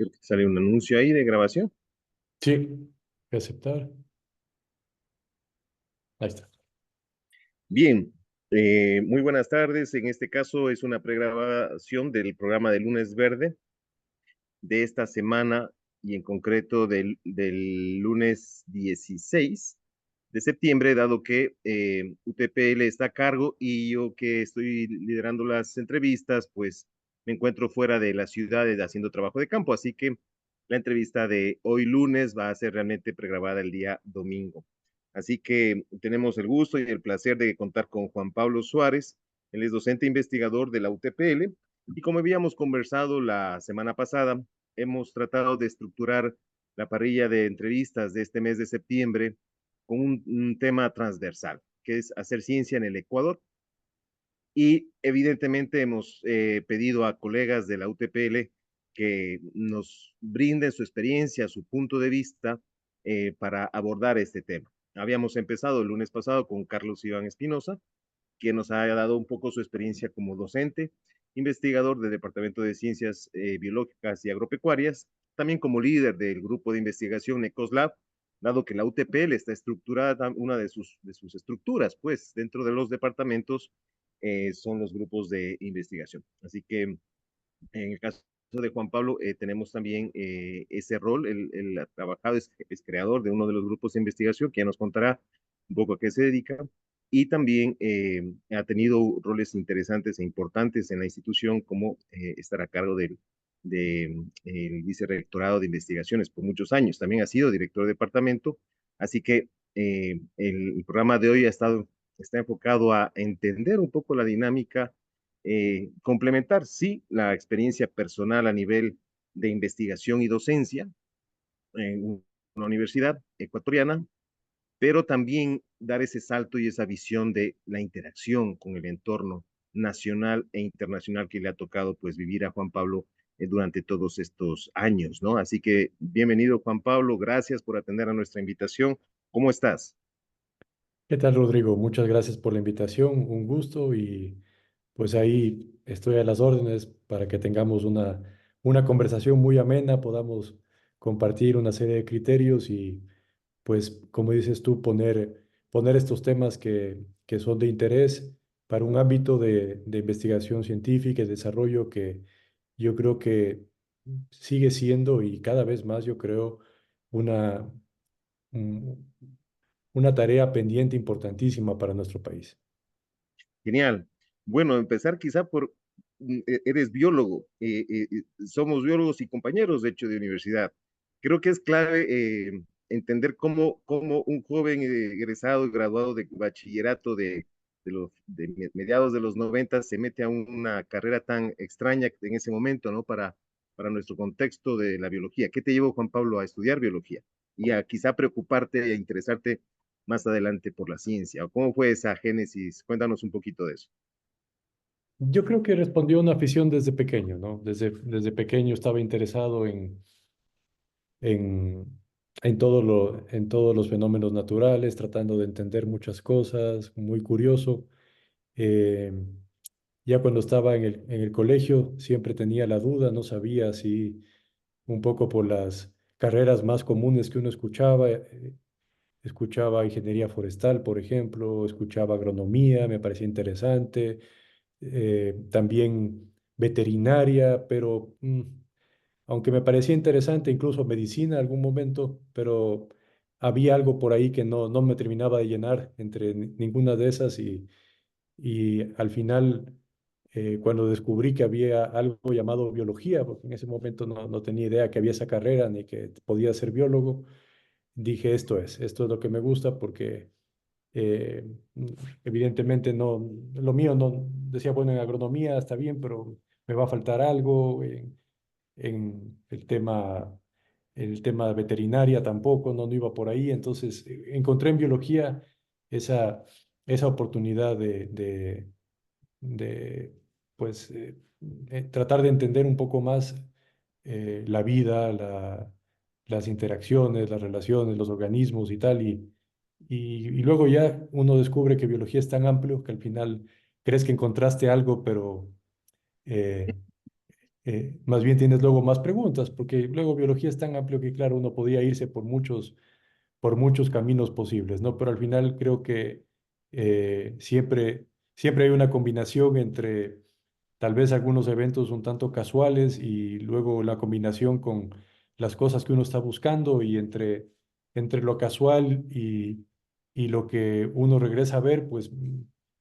Creo que sale un anuncio ahí de grabación. Sí, voy a aceptar. Ahí está. Bien, muy buenas tardes. En este caso es una pregrabación del programa de Lunes Verde de esta semana y en concreto del lunes 16 de septiembre, dado que UTPL está a cargo y yo que estoy liderando las entrevistas, pues me encuentro fuera de la ciudad haciendo trabajo de campo, así que la entrevista de hoy lunes va a ser realmente pregrabada el día domingo. Así que tenemos el gusto y el placer de contar con Juan Pablo Suárez. Él es docente investigador de la UTPL y como habíamos conversado la semana pasada, hemos tratado de estructurar la parrilla de entrevistas de este mes de septiembre con un tema transversal, que es hacer ciencia en el Ecuador. Y evidentemente hemos pedido a colegas de la UTPL que nos brinden su experiencia, su punto de vista para abordar este tema. Habíamos empezado el lunes pasado con Carlos Iván Espinosa, que nos ha dado un poco su experiencia como docente, investigador del Departamento de Ciencias Biológicas y Agropecuarias, también como líder del grupo de investigación NECOSLAB, dado que la UTPL está estructurada, una de sus estructuras, pues, dentro de los departamentos son los grupos de investigación. Así que en el caso de Juan Pablo, tenemos también ese rol. Él ha trabajado, es creador de uno de los grupos de investigación, que ya nos contará un poco a qué se dedica, y también ha tenido roles interesantes e importantes en la institución, como estar a cargo el vicerrectorado de investigaciones por muchos años. También ha sido director de departamento, así que el programa de hoy está enfocado a entender un poco la dinámica, complementar, sí, la experiencia personal a nivel de investigación y docencia en una universidad ecuatoriana, pero también dar ese salto y esa visión de la interacción con el entorno nacional e internacional que le ha tocado pues vivir a Juan Pablo durante todos estos años, ¿no? Así que bienvenido Juan Pablo, gracias por atender a nuestra invitación. ¿Cómo estás? ¿Qué tal, Rodrigo? Muchas gracias por la invitación, un gusto y pues ahí estoy a las órdenes para que tengamos una conversación muy amena, podamos compartir una serie de criterios y pues, como dices tú, poner estos temas que son de interés para un ámbito de investigación científica y desarrollo que yo creo que sigue siendo y cada vez más, yo creo, una, un- una tarea pendiente importantísima para nuestro país. Genial. Bueno, empezar quizá por, eres biólogo, somos biólogos y compañeros, de hecho, de universidad. Creo que es clave entender cómo un joven egresado y graduado de bachillerato de mediados de los 90 se mete a una carrera tan extraña en ese momento, ¿no? Para nuestro contexto de la biología. ¿Qué te llevó, Juan Pablo, a estudiar biología? Y a quizá preocuparte e interesarte más adelante por la ciencia? ¿O cómo fue esa génesis? Cuéntanos un poquito de eso. Yo creo que respondió a una afición desde pequeño, ¿no? Desde pequeño estaba interesado en, en todos los fenómenos naturales, tratando de entender muchas cosas, muy curioso. Eh, ya cuando estaba en el colegio siempre tenía la duda, no sabía si un poco por las carreras más comunes que uno escuchaba, escuchaba ingeniería forestal, por ejemplo, escuchaba agronomía, me parecía interesante, también veterinaria, pero aunque me parecía interesante, incluso medicina en algún momento, pero había algo por ahí que no me terminaba de llenar entre ninguna de esas y al final, cuando descubrí que había algo llamado biología, porque en ese momento no tenía idea que había esa carrera ni que podía ser biólogo, dije, esto es lo que me gusta porque eh, evidentemente lo mío no, decía, bueno, en agronomía está bien, pero me va a faltar algo, en el tema de veterinaria tampoco, no iba por ahí, entonces encontré en biología esa, esa oportunidad de pues, tratar de entender un poco más la vida, las interacciones, las relaciones, los organismos y tal. Y luego ya uno descubre que biología es tan amplio que al final crees que encontraste algo, pero eh, más bien tienes luego más preguntas, porque luego biología es tan amplio que, claro, uno podía irse por muchos caminos posibles, ¿no? Pero al final creo que siempre hay una combinación entre tal vez algunos eventos un tanto casuales y luego la combinación con las cosas que uno está buscando y entre lo casual y lo que uno regresa a ver, pues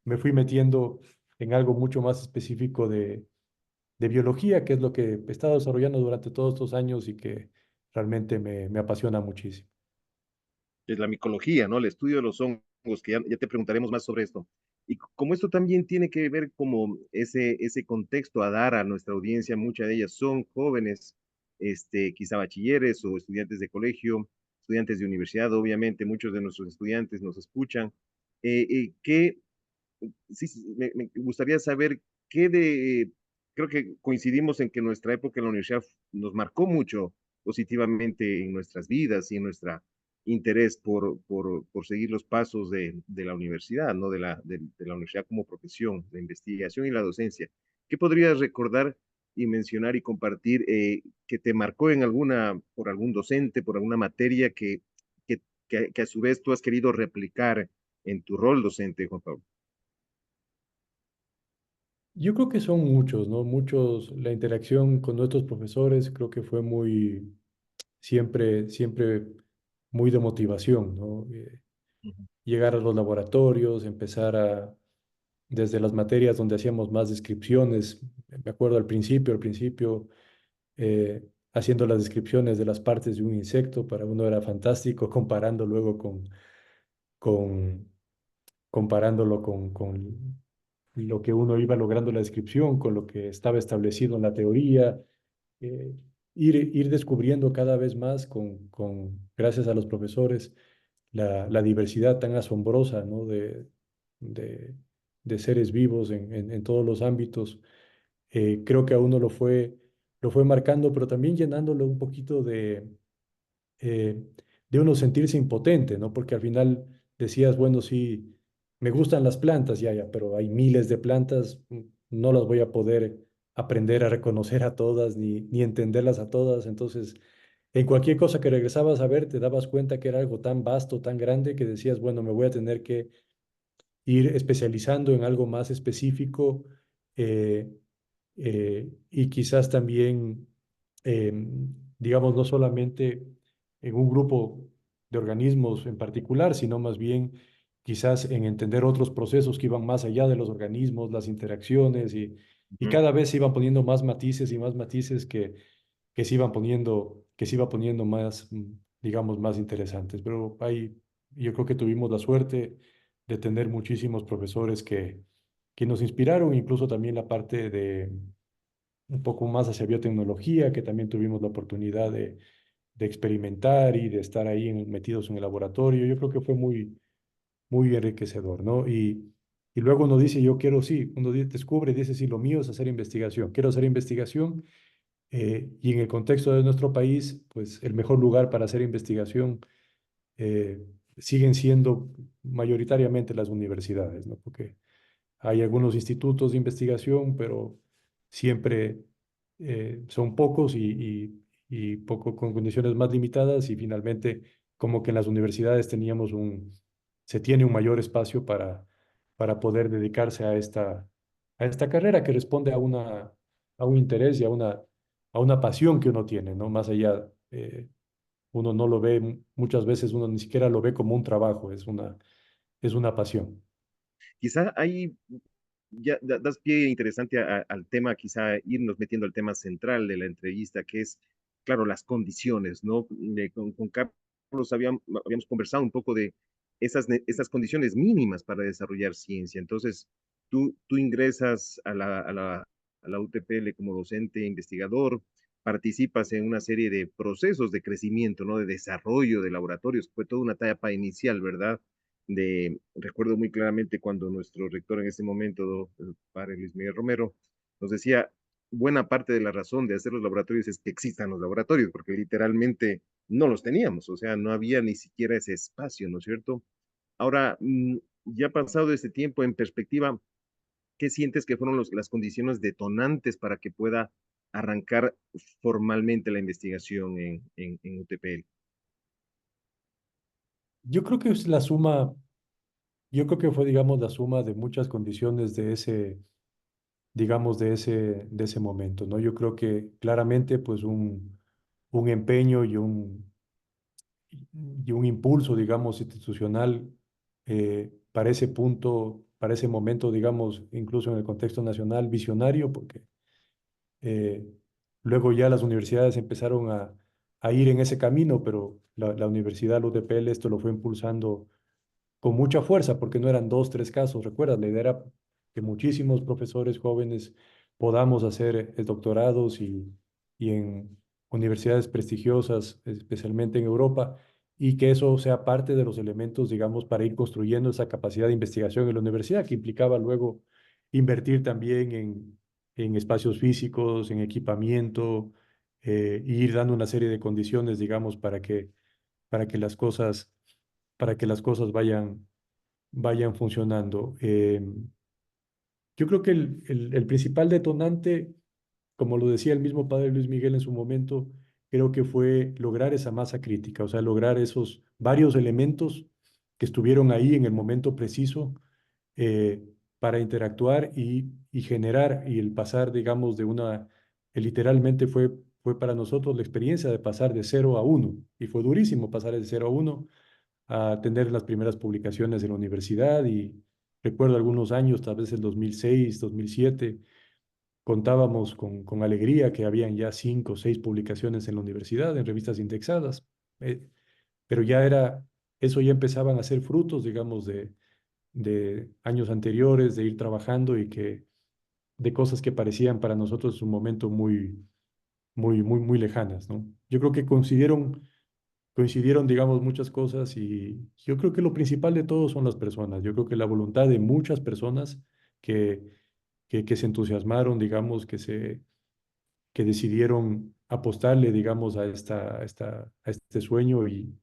me fui metiendo en algo mucho más específico de biología, que es lo que he estado desarrollando durante todos estos años y que realmente me apasiona muchísimo. Es la micología, ¿no? El estudio de los hongos, que ya te preguntaremos más sobre esto. Y como esto también tiene que ver como ese contexto a dar a nuestra audiencia, muchas de ellas son jóvenes, quizá bachilleres o estudiantes de colegio, estudiantes de universidad, obviamente muchos de nuestros estudiantes nos escuchan. ¿Qué sí, sí, me gustaría saber qué de, creo que coincidimos en que nuestra época en la universidad nos marcó mucho positivamente en nuestras vidas y en nuestro interés por seguir los pasos de la universidad, ¿no? De la universidad como profesión, la investigación y la docencia. ¿Qué podrías recordar y mencionar y compartir que te marcó en por algún docente, por alguna materia que, que a su vez tú has querido replicar en tu rol docente, Juan Pablo? Yo creo que son muchos, ¿no? Muchos, la interacción con nuestros profesores creo que fue siempre muy de motivación, ¿no? Llegar a los laboratorios, desde las materias donde hacíamos más descripciones, me acuerdo al principio, haciendo las descripciones de las partes de un insecto, para uno era fantástico, comparando luego con, comparándolo con lo que uno iba logrando en la descripción, con lo que estaba establecido en la teoría, eh, ir descubriendo cada vez más gracias a los profesores, la diversidad tan asombrosa, ¿no? de, de seres vivos en todos los ámbitos. Creo que a uno lo fue marcando, pero también llenándolo un poquito eh, de uno sentirse impotente, ¿no? Porque al final decías, bueno, sí, me gustan las plantas, ya, pero hay miles de plantas, no las voy a poder aprender a reconocer a todas ni entenderlas a todas. Entonces, en cualquier cosa que regresabas a ver, te dabas cuenta que era algo tan vasto, tan grande, que decías, bueno, me voy a tener que ir especializando en algo más específico, eh, y quizás también, digamos, no solamente en un grupo de organismos en particular, sino más bien quizás en entender otros procesos que iban más allá de los organismos, las interacciones, y Ujú. cada vez se iban poniendo más matices y más matices que se iba poniendo más, digamos, más interesantes. Pero yo creo que tuvimos la suerte de tener muchísimos profesores que nos inspiraron, incluso también la parte de un poco más hacia biotecnología, que también tuvimos la oportunidad de experimentar y de estar ahí metidos en el laboratorio. Yo creo que fue muy enriquecedor, ¿no? Y luego uno dice, yo quiero, sí, descubre, dice, sí, lo mío es hacer investigación, quiero hacer investigación, y en el contexto de nuestro país, pues el mejor lugar para hacer investigación siguen siendo mayoritariamente las universidades, ¿no? Porque hay algunos institutos de investigación, pero siempre son pocos y poco con condiciones más limitadas, y finalmente como que en las universidades se tiene un mayor espacio para poder dedicarse a esta carrera que responde a un interés y a una pasión que uno tiene, ¿no? Más allá, uno no lo ve, muchas veces uno ni siquiera lo ve como un trabajo, es una pasión. Quizá ahí ya das pie interesante al tema, quizá irnos metiendo al tema central de la entrevista, que es, claro, las condiciones, ¿no? Con Carlos habíamos conversado un poco de esas condiciones mínimas para desarrollar ciencia. Entonces, tú ingresas a la UTPL como docente investigador, participas en una serie de procesos de crecimiento, ¿no? De desarrollo de laboratorios. Fue toda una etapa inicial, ¿verdad? Recuerdo muy claramente cuando nuestro rector en ese momento, el padre Luis Miguel Romero, nos decía, buena parte de la razón de hacer los laboratorios es que existan los laboratorios, porque literalmente no los teníamos, o sea, no había ni siquiera ese espacio, ¿no es cierto? Ahora, ya pasado este tiempo en perspectiva, ¿qué sientes que fueron las condiciones detonantes para que pueda arrancar formalmente la investigación en UTPL? Yo creo que es la suma, yo creo que fue, digamos, la suma de muchas condiciones de ese, digamos, de ese momento, ¿no? Yo creo que claramente, pues, un empeño y un impulso, digamos, institucional para ese punto, para ese momento, digamos, incluso en el contexto nacional, visionario, porque eh, luego ya las universidades empezaron a ir en ese camino, pero la Universidad, la UTPL, esto lo fue impulsando con mucha fuerza, porque no eran dos, tres casos. Recuerda, la idea era que muchísimos profesores jóvenes podamos hacer doctorados y en universidades prestigiosas, especialmente en Europa, y que eso sea parte de los elementos, digamos, para ir construyendo esa capacidad de investigación en la universidad, que implicaba luego invertir también en espacios físicos, en equipamiento, e ir dando una serie de condiciones, digamos, para que las cosas, para que las cosas vayan funcionando. Yo creo que el principal detonante, como lo decía el mismo padre Luis Miguel en su momento, creo que fue lograr esa masa crítica, o sea, lograr esos varios elementos que estuvieron ahí en el momento preciso eh, para interactuar y generar y el pasar, digamos, de una, literalmente fue para nosotros la experiencia de pasar de 0 a 1 y fue durísimo pasar de 0 a 1 a tener las primeras publicaciones en la universidad y recuerdo algunos años, tal vez el 2006, 2007, contábamos con alegría que habían ya 5 o 6 publicaciones en la universidad, en revistas indexadas, eh, pero ya era, eso ya empezaban a ser frutos, digamos, de años anteriores, de ir trabajando y que de cosas que parecían para nosotros en un momento muy lejanas, ¿no? Yo creo que coincidieron, digamos, muchas cosas y yo creo que lo principal de todo son las personas. Yo creo que la voluntad de muchas personas que, que se entusiasmaron, digamos, que decidieron apostarle, digamos, a este sueño y,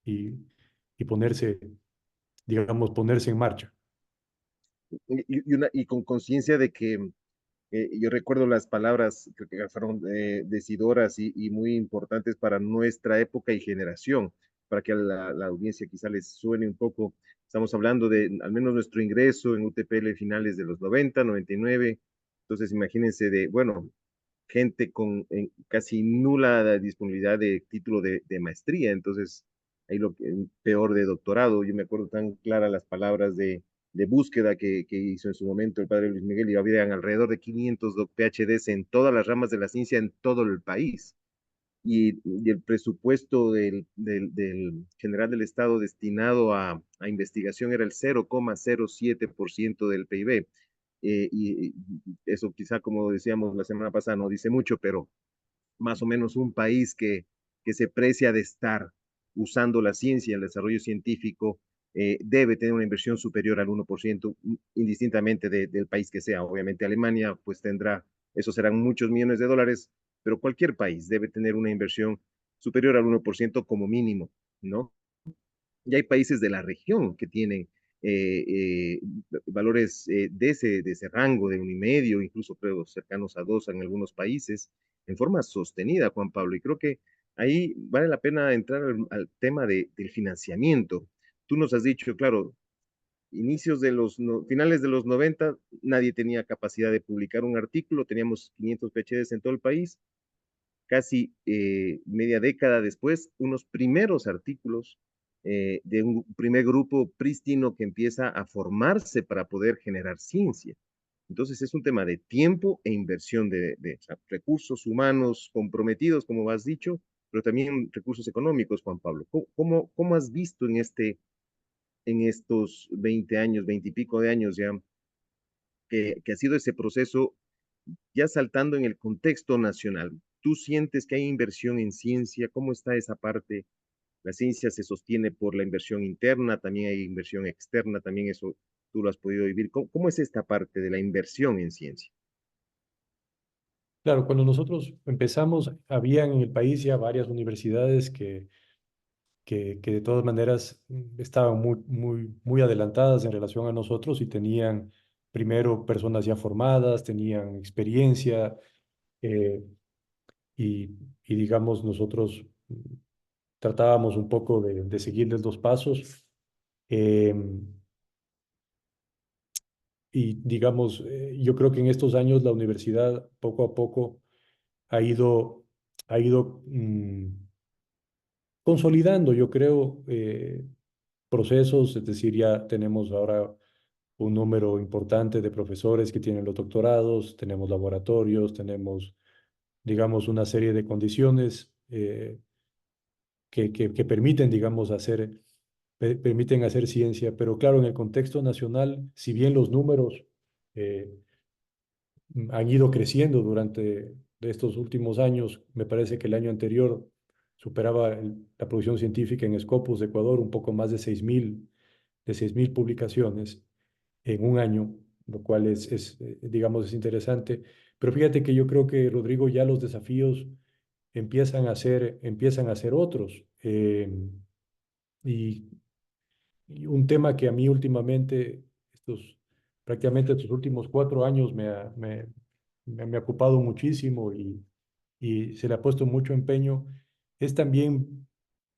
y ponerse, digamos, ponerse en marcha. Y con conciencia de que yo recuerdo las palabras que fueron decidoras y muy importantes para nuestra época y generación, para que a la audiencia quizá les suene un poco. Estamos hablando de al menos nuestro ingreso en UTPL finales de los 90, 99. Entonces, imagínense de, bueno, gente con casi nula disponibilidad de título de maestría. Entonces, ahí lo peor de doctorado. Yo me acuerdo tan claras las palabras de búsqueda que hizo en su momento el padre Luis Miguel y habían alrededor de 500 PhDs en todas las ramas de la ciencia en todo el país. Y el presupuesto del general del Estado destinado a investigación era el 0,07% del PIB. Y eso quizá, como decíamos la semana pasada, no dice mucho, pero más o menos un país que se precia de estar usando la ciencia y el desarrollo científico debe tener una inversión superior al 1%, indistintamente del país que sea. Obviamente Alemania pues tendrá, eso serán muchos millones de dólares, pero cualquier país debe tener una inversión superior al 1% como mínimo, ¿no? Y hay países de la región que tienen eh, eh, valores de ese rango, de 1,5, incluso creo cercanos a 2 en algunos países, en forma sostenida, Juan Pablo. Y creo que ahí vale la pena entrar al tema del financiamiento. Tú nos has dicho, claro, inicios de los, finales de los 90, nadie tenía capacidad de publicar un artículo, teníamos 500 PhDs en todo el país, casi media década después, unos primeros artículos de un primer grupo prístino que empieza a formarse para poder generar ciencia. Entonces es un tema de tiempo e inversión o sea, recursos humanos comprometidos, como has dicho, pero también recursos económicos, Juan Pablo. ¿Cómo has visto en estos 20 años, 20 y pico de años ya, que ha sido ese proceso ya saltando en el contexto nacional? ¿Tú sientes que hay inversión en ciencia? ¿Cómo está esa parte? La ciencia se sostiene por la inversión interna, también hay inversión externa, también eso tú lo has podido vivir. ¿Cómo es esta parte de la inversión en ciencia? Claro, cuando nosotros empezamos, había en el país ya varias universidades que de todas maneras estaban muy adelantadas en relación a nosotros y tenían primero personas ya formadas, tenían experiencia, eh, y, y digamos, nosotros tratábamos un poco de seguirles los pasos. Y digamos, yo creo que en estos años la universidad poco a poco ha ido, ha ido consolidando, yo creo, procesos, es decir, ya tenemos ahora un número importante de profesores que tienen los doctorados, tenemos laboratorios, tenemos, digamos, una serie de condiciones que permiten, digamos, permiten hacer ciencia, pero claro, en el contexto nacional, si bien los números eh, han ido creciendo durante estos últimos años. Me parece que el año anterior superaba la producción científica en Scopus de Ecuador un poco más de 6.000 publicaciones en un año, lo cual digamos, es interesante. Pero fíjate que yo creo que, Rodrigo, ya los desafíos empiezan a ser otros. Y y un tema que a mí últimamente, prácticamente estos últimos 4 años me ha ocupado muchísimo y se le ha puesto mucho empeño, es también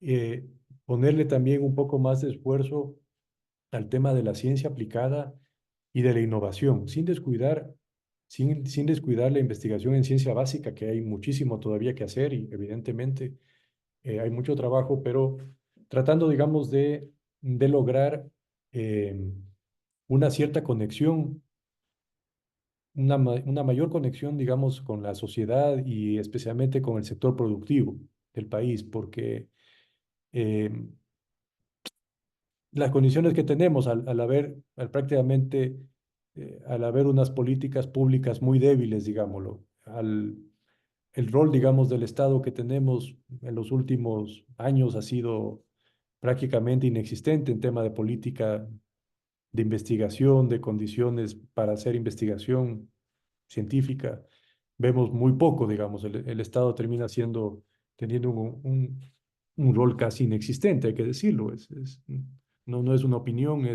eh, ponerle también un poco más de esfuerzo al tema de la ciencia aplicada y de la innovación, sin descuidar la investigación en ciencia básica, que hay muchísimo todavía que hacer y evidentemente hay mucho trabajo, pero tratando, digamos, de lograr eh, una cierta conexión, una mayor conexión, digamos, con la sociedad y especialmente con el sector productivo del país, porque eh, las condiciones que tenemos al haber unas políticas públicas muy débiles, digámoslo, el rol, digamos, del Estado que tenemos en los últimos años ha sido prácticamente inexistente en tema de política de investigación, de condiciones para hacer investigación científica. Vemos muy poco, digamos, el Estado termina teniendo un rol casi inexistente, hay que decirlo. No es una opinión,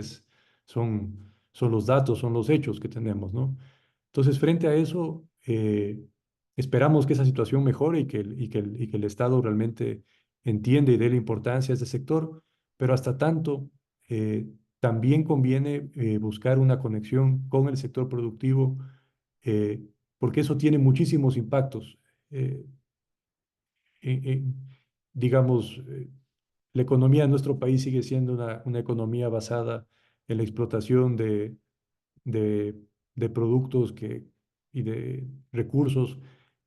son los datos, son los hechos que tenemos, ¿no? Entonces, frente a eso, esperamos que esa situación mejore y que el Estado realmente entienda y dé la importancia a ese sector, pero hasta tanto, también conviene buscar una conexión con el sector productivo, eh, porque eso tiene muchísimos impactos. Eh, digamos, la economía de nuestro país sigue siendo una economía basada en la explotación de, de productos y de recursos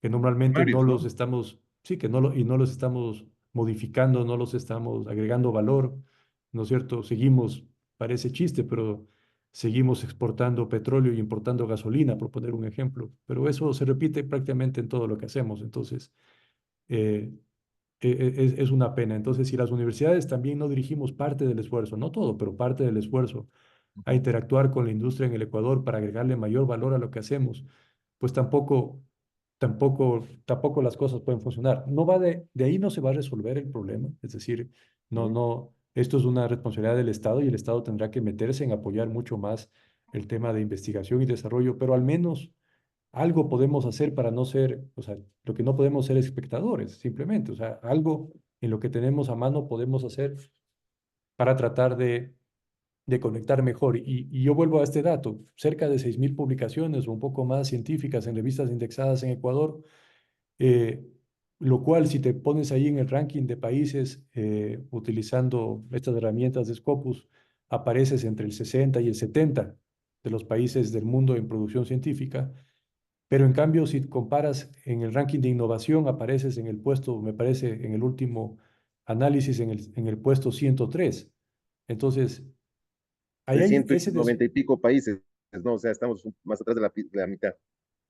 que normalmente no Primarios, los ¿no? estamos, sí, y no los estamos modificando, no los estamos agregando valor, ¿no es cierto? Parece chiste, pero seguimos exportando petróleo y importando gasolina, por poner un ejemplo, pero eso se repite prácticamente en todo lo que hacemos, entonces eh, es una pena. Entonces, si las universidades también no dirigimos parte del esfuerzo, no todo, pero parte del esfuerzo, a Ujú. interactuar con la industria en el Ecuador para agregarle mayor valor a lo que hacemos, pues tampoco las cosas pueden funcionar. No va de ahí no se va a resolver el problema. Es decir, Ujú. esto es una responsabilidad del Estado y el Estado tendrá que meterse en apoyar mucho más el tema de investigación y desarrollo, pero al menos algo podemos hacer para no ser, o sea, lo que no podemos ser espectadores, simplemente, o sea, algo en lo que tenemos a mano podemos hacer para tratar de conectar mejor. Y yo vuelvo a este dato, cerca de 6.000 publicaciones o un poco más científicas en revistas indexadas en Ecuador, eh, lo cual si te pones ahí en el ranking de países utilizando estas herramientas de Scopus, apareces entre el 60 y el 70 de los países del mundo en producción científica. Pero en cambio, si comparas en el ranking de innovación, apareces en el puesto, me parece, en el último análisis, en el puesto 103. Entonces, ahí De hay ciento noventa y pico países, ¿no? O sea, estamos más atrás de la mitad.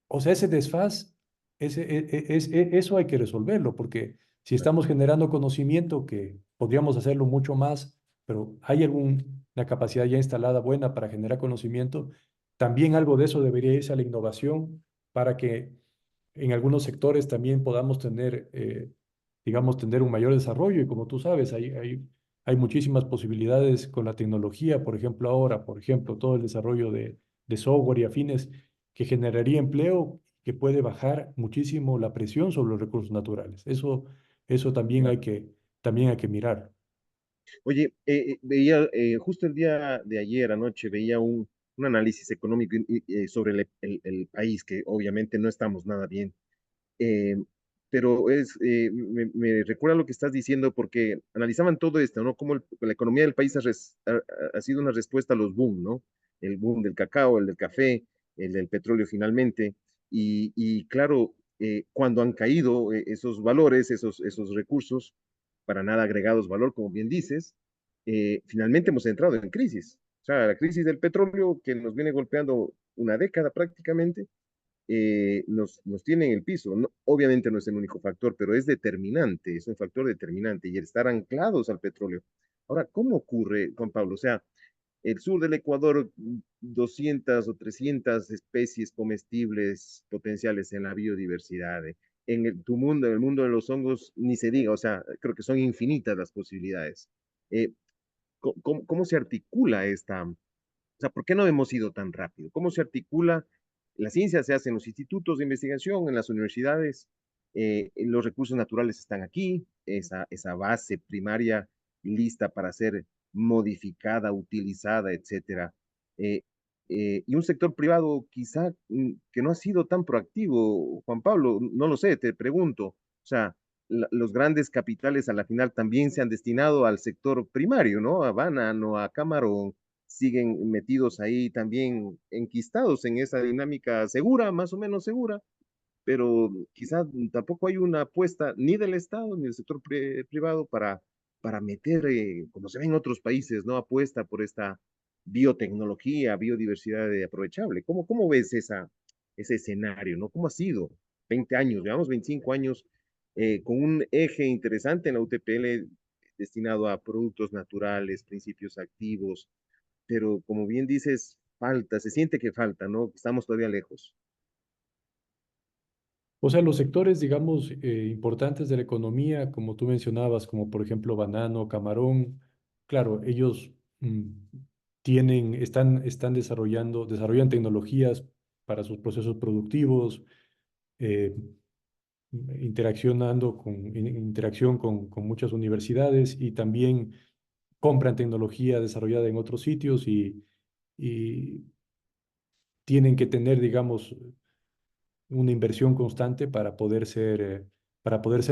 o sea, ese desfaz, eso hay que resolverlo, porque si estamos generando conocimiento, que podríamos hacerlo mucho más, pero hay alguna capacidad ya instalada buena para generar conocimiento, también algo de eso debería irse a la innovación para que en algunos sectores también podamos digamos, tener un mayor desarrollo. Y como tú sabes, hay muchísimas posibilidades con la tecnología, por ejemplo, ahora, por ejemplo, todo el desarrollo de software y afines que generaría empleo que puede bajar muchísimo la presión sobre los recursos naturales. Eso también hay que mirar. Oye, veía justo el día de ayer anoche, veía un análisis económico sobre el país, que obviamente no estamos nada bien. Eh, pero me recuerda lo que estás diciendo porque analizaban todo esto, ¿no? Cómo la economía del país ha sido una respuesta a los boom, ¿no? El boom del cacao, el del café, el del petróleo finalmente. Y claro, cuando han caído esos valores, esos recursos, para nada agregados valor, como bien dices, finalmente hemos entrado en crisis. O sea, la crisis del petróleo que nos viene golpeando una década prácticamente, nos tiene en el piso. No, obviamente no es el único factor, pero es determinante, es un factor determinante y el estar anclados al petróleo. Ahora, ¿cómo ocurre, Juan Pablo? O sea, el sur del Ecuador, 200 o 300 especies comestibles potenciales en la biodiversidad. En tu mundo, en el mundo de los hongos, ni se diga, o sea, creo que son infinitas las posibilidades. Eh, ¿Cómo se articula o sea, ¿por qué no hemos ido tan rápido? ¿Cómo se articula? La ciencia se hace en los institutos de investigación, en las universidades, los recursos naturales están aquí, esa base primaria lista para ser modificada, utilizada, etcétera. Eh, y un sector privado quizá que no ha sido tan proactivo, Juan Pablo, no lo sé, te pregunto. O sea, los grandes capitales a la final también se han destinado al sector primario, ¿no? A banano, a camarón, siguen metidos ahí también enquistados en esa dinámica segura, más o menos segura, pero quizás tampoco hay una apuesta ni del Estado ni del sector privado para meter, como se ve en otros países, ¿no? Apuesta por esta biotecnología, biodiversidad aprovechable. ¿Cómo ves ese escenario, ¿no? ¿Cómo ha sido? 20 años, llevamos 25 años con un eje interesante en la UTPL destinado a productos naturales, principios activos, pero como bien dices, falta, se siente que falta, ¿no? Estamos todavía lejos. O sea, los sectores, digamos, importantes de la economía, como tú mencionabas, como por ejemplo banano, camarón, claro, ellos están desarrollan tecnologías para sus procesos productivos, eh, interacción con muchas universidades y también compran tecnología desarrollada en otros sitios y tienen que tener, digamos, una inversión constante para poder ser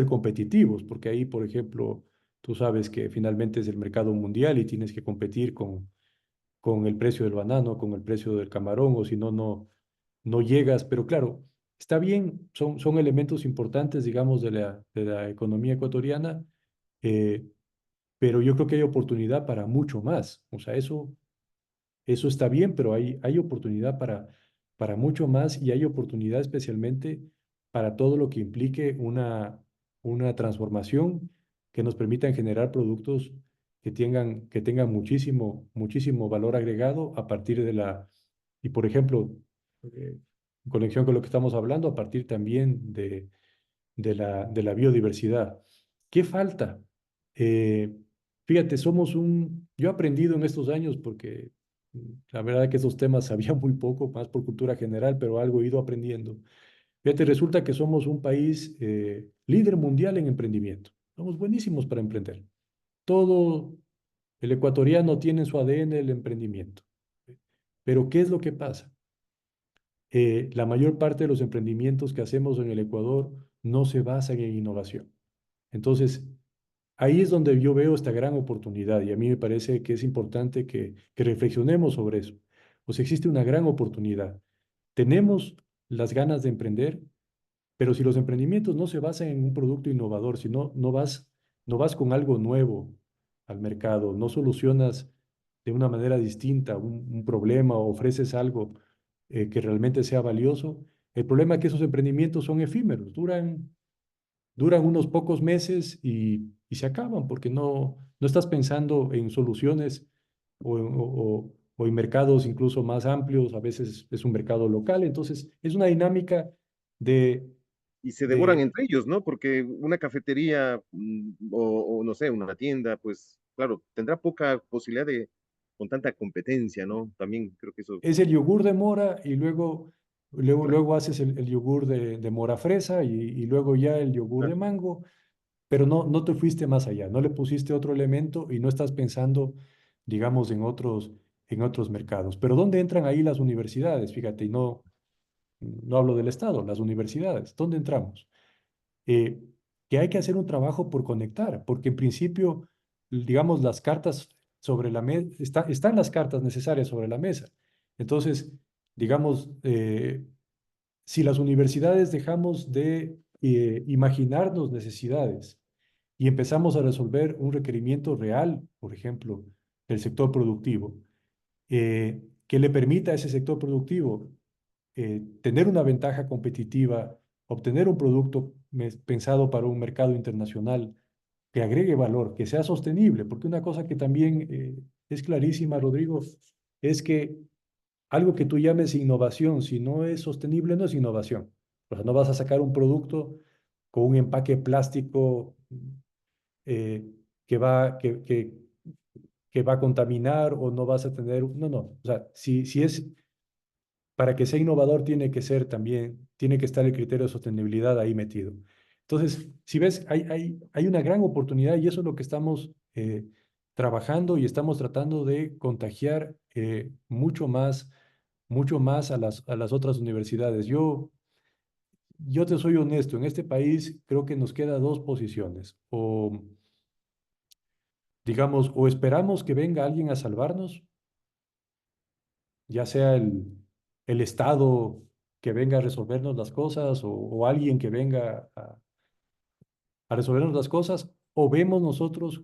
competitivos, porque ahí, por ejemplo, tú sabes que finalmente es el mercado mundial y tienes que competir con el precio del banano, con el precio del camarón, o si no, no llegas. Pero claro, está bien, son elementos importantes, digamos, de la economía ecuatoriana, eh, pero yo creo que hay oportunidad para mucho más. O sea, eso está bien, pero hay oportunidad para mucho más y hay oportunidad especialmente para todo lo que implique una transformación que nos permitan generar productos que tengan muchísimo valor agregado a partir y por ejemplo, en conexión con lo que estamos hablando, a partir también de la biodiversidad. ¿Qué falta? Eh, Fíjate, yo he aprendido en estos años porque la verdad que esos temas sabía muy poco, más por cultura general, pero algo he ido aprendiendo. Fíjate, resulta que somos un país líder mundial en emprendimiento. Somos buenísimos para emprender. Todo el ecuatoriano tiene en su ADN el emprendimiento. Pero ¿qué es lo que pasa? La mayor parte de los emprendimientos que hacemos en el Ecuador no se basan en innovación. Entonces, ahí es donde yo veo esta gran oportunidad y a mí me parece que es importante que reflexionemos sobre eso. O sea, existe una gran oportunidad. Tenemos las ganas de emprender, pero si los emprendimientos no se basan en un producto innovador, si no vas con algo nuevo al mercado, no solucionas de una manera distinta un problema o ofreces algo que realmente sea valioso, el problema es que esos emprendimientos son efímeros, duran unos pocos meses y se acaban porque no estás pensando en soluciones o en mercados incluso más amplios, a veces es un mercado local, entonces es una dinámica de, Y se devoran de entre ellos, ¿no? Porque una cafetería o no sé, una tienda, pues claro, tendrá poca posibilidad con tanta competencia, ¿no? También creo que eso, es el yogur de mora y luego Claro, luego haces el yogur de mora fresa y luego ya el yogur de claro, mango, pero no te fuiste más allá, no le pusiste otro elemento y no estás pensando, digamos, en otros mercados. Pero ¿dónde entran ahí las universidades? Fíjate, y no hablo del Estado, las universidades, ¿dónde entramos? eh, que hay que hacer un trabajo por conectar, porque en principio, digamos, las cartas sobre la mesa, están las cartas necesarias sobre la mesa. Entonces, digamos, si las universidades dejamos de imaginarnos necesidades y empezamos a resolver un requerimiento real, por ejemplo, del sector productivo, que le permita a ese sector productivo tener una ventaja competitiva, obtener un producto pensado para un mercado internacional que agregue valor, que sea sostenible, porque una cosa que también es clarísima, Rodrigo, es que algo que tú llames innovación, si no es sostenible, no es innovación. O sea, no vas a sacar un producto con un empaque plástico eh, que va a contaminar o no vas a tener, no, no. O sea, si es para que sea innovador tiene que ser también, tiene que estar el criterio de sostenibilidad ahí metido. Entonces, si ves, hay una gran oportunidad y eso es lo que estamos trabajando y estamos tratando de contagiar mucho más a las otras universidades. Yo te soy honesto, en este país creo que nos queda dos posiciones. O, digamos, o esperamos que venga alguien a salvarnos, ya sea el Estado que venga a resolvernos las cosas o alguien que venga a resolvernos las cosas, o vemos nosotros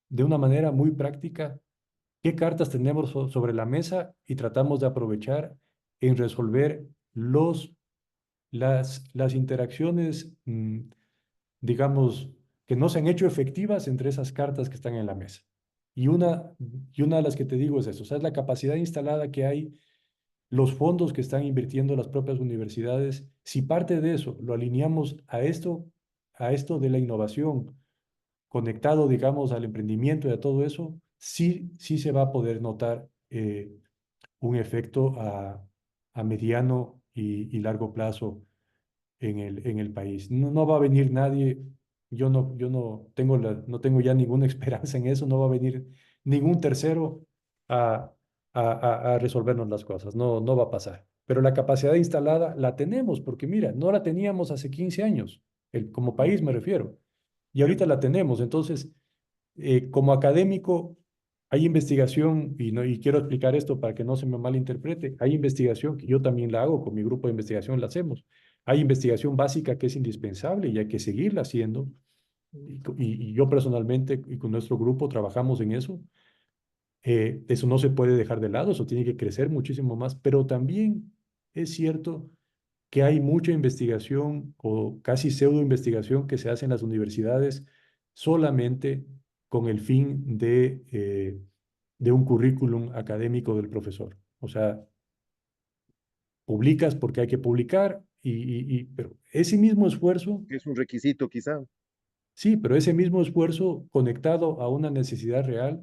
de una manera muy práctica qué cartas tenemos sobre la mesa y tratamos de aprovechar en resolver las interacciones, digamos, que no se han hecho efectivas entre esas cartas que están en la mesa. Y una de las que te digo es eso, o sea, es la capacidad instalada que hay, los fondos que están invirtiendo las propias universidades, si parte de eso lo alineamos a esto de la innovación, conectado, digamos, al emprendimiento y a todo eso, sí se va a poder notar un efecto a mediano y largo plazo en el país. No va a venir nadie, yo no tengo ya ninguna esperanza en eso, no va a venir ningún tercero a, a resolvernos las cosas, no va a pasar. Pero la capacidad instalada la tenemos, porque mira, no la teníamos hace 15 años, como país me ujú, refiero, y sí, ahorita la tenemos. Entonces, como académico, hay investigación, y quiero explicar esto para que no se me malinterprete, hay investigación que yo también la hago, con mi grupo de investigación la hacemos. Hay investigación básica que es indispensable y hay que seguirla haciendo. Y yo personalmente y con nuestro grupo trabajamos en eso. Eso no se puede dejar de lado, eso tiene que crecer muchísimo más, pero también es cierto que hay mucha investigación o casi pseudo investigación que se hace en las universidades solamente con el fin de un currículum académico del profesor. O sea, publicas porque hay que publicar, pero ese mismo esfuerzo, que es un requisito quizá. sí, pero ese mismo esfuerzo conectado a una necesidad real,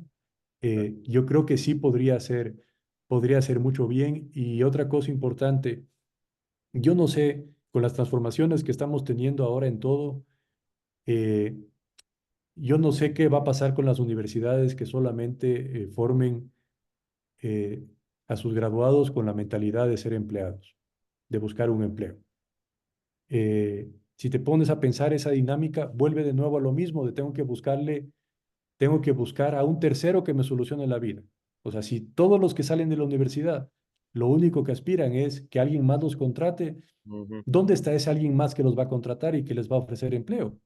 Claro, yo creo que sí podría hacer mucho bien. Y otra cosa importante, yo no sé, con las transformaciones que estamos teniendo ahora en todo, eh, yo no sé qué va a pasar con las universidades que solamente formen eh, a sus graduados con la mentalidad de ser empleados, de buscar un empleo. Si te pones a pensar esa dinámica, vuelve de nuevo a lo mismo, de tengo que buscar a un tercero que me solucione la vida. O sea, si todos los que salen de la universidad lo único que aspiran es que alguien más los contrate, ujú, ¿dónde está ese alguien más que los va a contratar y que les va a ofrecer empleo?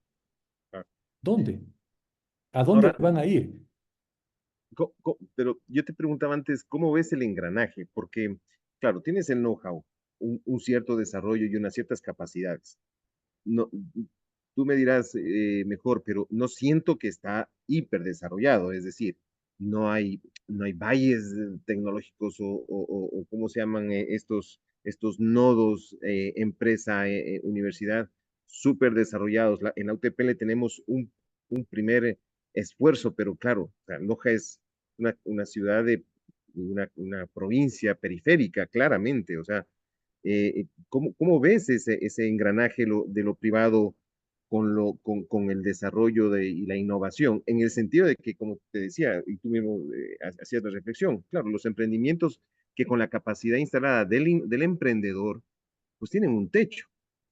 claro. ¿Dónde? ¿A dónde Ahora, van a ir? pero yo te preguntaba antes, ¿cómo ves el engranaje? Porque, claro, tienes el know-how, un cierto desarrollo y unas ciertas capacidades. No, tú me dirás mejor, pero no siento que está hiper desarrollado, es decir, no hay valles tecnológicos o ¿cómo se llaman estos nodos empresa, universidad súper desarrollados? En la UTP tenemos un primer esfuerzo, pero claro, o sea, Loja es una ciudad de una provincia periférica, claramente, o sea, ¿Cómo ves ese engranaje de lo privado con el desarrollo y la innovación? En el sentido de que, como te decía, y tú mismo hacías la reflexión, claro, los emprendimientos que con la capacidad instalada del emprendedor, pues tienen un techo.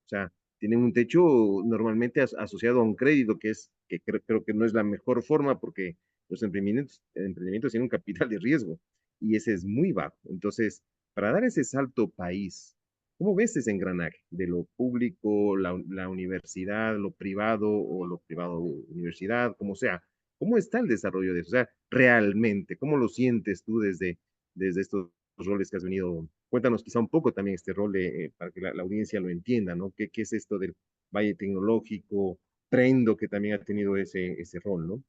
O sea, tienen un techo normalmente asociado a un crédito, que creo que no es la mejor forma porque los emprendimientos tienen un capital de riesgo y ese es muy bajo. Entonces, para dar ese salto país, ¿cómo ves ese engranaje de lo público, la universidad, lo privado o lo privado universidad, como sea? ¿Cómo está el desarrollo de eso? O sea, realmente, ¿cómo lo sientes tú desde estos roles que has venido? Cuéntanos quizá un poco también este rol para que la audiencia lo entienda, ¿no? ¿Qué es esto del Valle Tecnológico, Trendo, que también ha tenido ese rol, ¿no?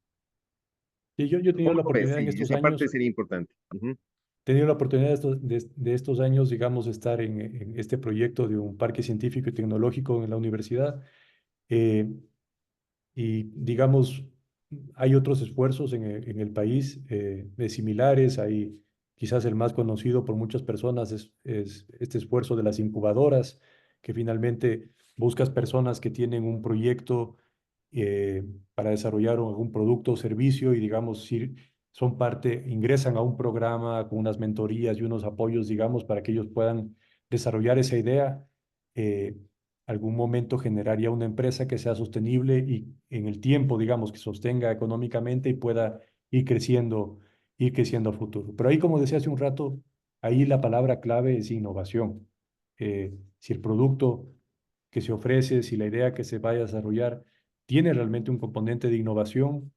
Y yo he tenido ¿Cómo la lo ves? oportunidad en Sí, estos esa parte años, sería importante. Ujú. he tenido la oportunidad de estos años, digamos, de estar en este proyecto de un parque científico y tecnológico en la universidad. Eh, Y digamos, hay otros esfuerzos en el país de similares. Hay quizás el más conocido por muchas personas es este esfuerzo de las incubadoras, que finalmente buscas personas que tienen un proyecto eh, para desarrollar algún producto o servicio y digamos, si son parte, ingresan a un programa con unas mentorías y unos apoyos, digamos, para que ellos puedan desarrollar esa idea. eh, Algún momento generaría una empresa que sea sostenible y en el tiempo, digamos, que sostenga económicamente y pueda ir creciendo a futuro. Pero ahí, como decía hace un rato, ahí la palabra clave es innovación. Si el producto que se ofrece, si la idea que se vaya a desarrollar tiene realmente un componente de innovación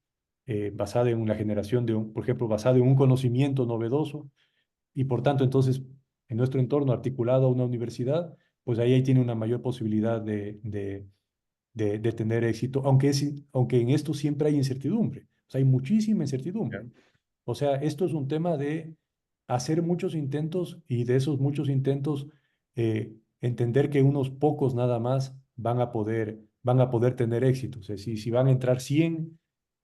basada en la generación de por ejemplo, basada en un conocimiento novedoso, y por tanto, entonces, en nuestro entorno articulado a una universidad, pues ahí tiene una mayor posibilidad de tener éxito, aunque en esto siempre hay incertidumbre, o sea, hay muchísima Ya, incertidumbre. O sea, esto es un tema de hacer muchos intentos y de esos muchos intentos entender que unos pocos nada más van a poder tener éxito. O sea, si van a entrar 100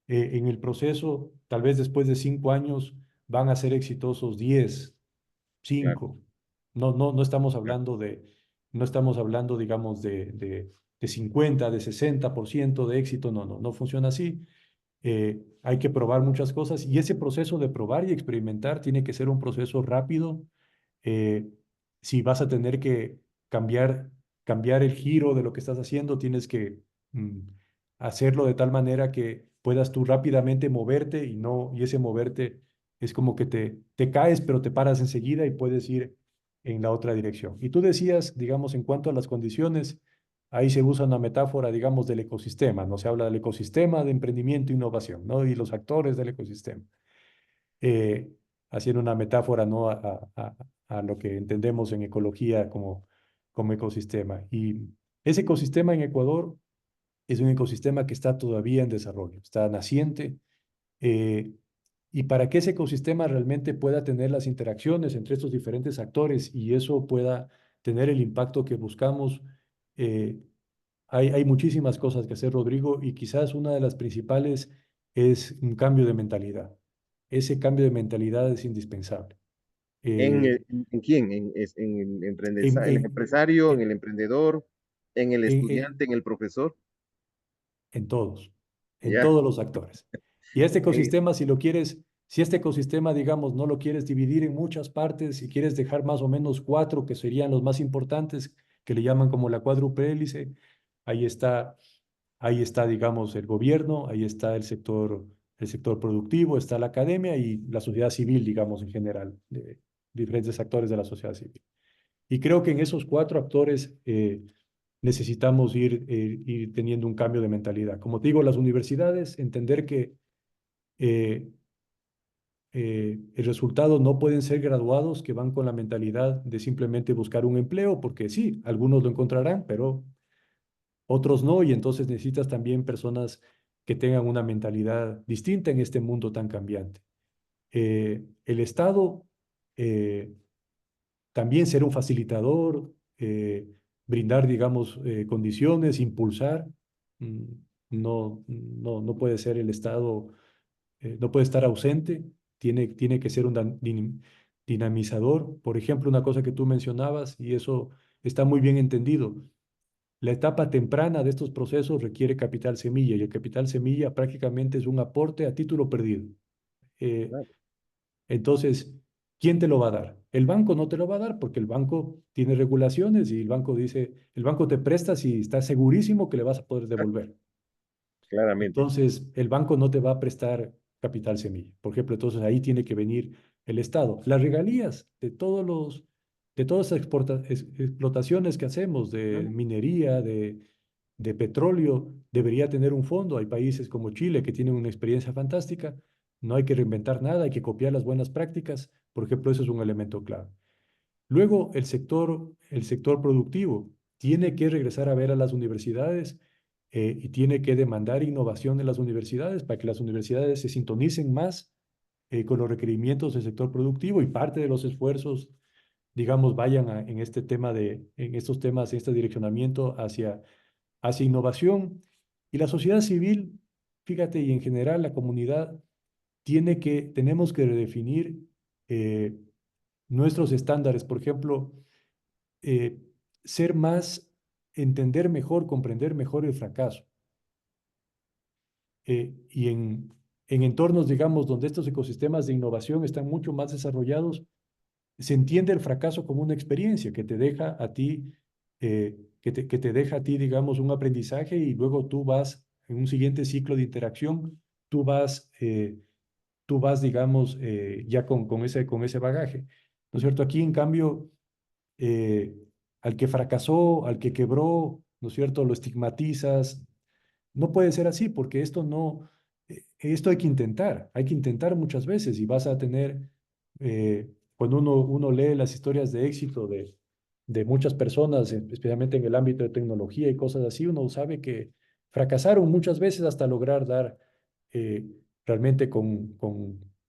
en el proceso, tal vez después de 5 años van a ser exitosos 10, claro, 5. No estamos claro, hablando no estamos hablando, digamos, de 50, de 60% de éxito. No funciona así. Hay que probar muchas cosas y ese proceso de probar y experimentar tiene que ser un proceso rápido. Eh, si vas a tener que cambiar, cambiar el giro de lo que estás haciendo, tienes que mm, hacerlo de tal manera que puedas tú rápidamente moverte y ese moverte es como que te caes, pero te paras enseguida y puedes ir en la otra dirección. Y tú decías, digamos, en cuanto a las condiciones, ahí se usa una metáfora, digamos, del ecosistema, ¿no? Se habla del ecosistema de emprendimiento e innovación, ¿no? Y los actores del ecosistema. Eh, Haciendo una metáfora, ¿no? A lo que entendemos en ecología como ecosistema. Y ese ecosistema en Ecuador es un ecosistema que está todavía en desarrollo, está naciente. eh, y para que ese ecosistema realmente pueda tener las interacciones entre estos diferentes actores y eso pueda tener el impacto que buscamos, eh, hay muchísimas cosas que hacer, Rodrigo, y quizás una de las principales es un cambio de mentalidad. Ese cambio de mentalidad es indispensable. Eh, ¿En quién? En en, en el en, empresario, en en, el emprendedor, en el en- estudiante, en el profesor? en todos, en Ya. todos los actores. Y este Eh, ecosistema, si lo quieres, si este ecosistema, digamos, no lo quieres dividir en muchas partes, si quieres dejar más o menos cuatro que serían los más importantes, que le llaman como la cuádruple hélice, ahí está, ahí está, digamos, el gobierno, ahí está el sector productivo, está la academia y la sociedad civil, digamos, en general, de diferentes actores de la sociedad civil. Y creo que en esos cuatro actores necesitamos ir teniendo un cambio de mentalidad. Como te digo, las universidades, entender que eh, el resultado no pueden ser graduados que van con la mentalidad de simplemente buscar un empleo, porque sí, algunos lo encontrarán, pero otros no, y entonces necesitas también personas que tengan una mentalidad distinta en este mundo tan cambiante. El Estado eh, también ser un facilitador, brindar, digamos, condiciones, impulsar. mm, no puede ser el Estado, no puede estar ausente, tiene que ser un dinamizador. Por ejemplo, una cosa que tú mencionabas, y eso está muy bien entendido. La etapa temprana de estos procesos requiere capital semilla y el capital semilla prácticamente es un aporte a título perdido. Eh, Claro, entonces, ¿quién te lo va a dar? El banco no te lo va a dar porque el banco tiene regulaciones y el banco dice, el banco te presta si está segurísimo que le vas a poder devolver. claramente. Entonces, el banco no te va a prestar capital semilla. Por ejemplo, entonces ahí tiene que venir el Estado. Las regalías de todas las explotaciones que hacemos, de Ujú. minería, de petróleo, debería tener un fondo. Hay países como Chile que tienen una experiencia fantástica. No hay que reinventar nada, hay que copiar las buenas prácticas. Por ejemplo, eso es un elemento clave. Luego, el sector productivo tiene que regresar a ver a las universidades y tiene que demandar innovación en las universidades para que las universidades se sintonicen más con los requerimientos del sector productivo y parte de los esfuerzos, digamos, vayan en este tema en estos temas, en este direccionamiento hacia innovación. Y la sociedad civil, fíjate, y en general la comunidad, tenemos que redefinir eh, nuestros estándares. Por ejemplo, eh, ser más, entender mejor, comprender mejor el fracaso. Y en entornos, digamos, donde estos ecosistemas de innovación están mucho más desarrollados, se entiende el fracaso como una experiencia que te deja a ti, que te deja a ti, digamos, un aprendizaje y luego tú vas en un siguiente ciclo de interacción, tú vas, digamos, ya con ese bagaje. ¿No es cierto? Aquí, en cambio, eh, al que fracasó, al que quebró, ¿no es cierto? Lo estigmatizas. No puede ser así porque esto no, esto hay que intentar muchas veces y vas a tener, cuando uno lee las historias de éxito de muchas personas, especialmente en el ámbito de tecnología y cosas así, uno sabe que fracasaron muchas veces hasta lograr dar eh, realmente con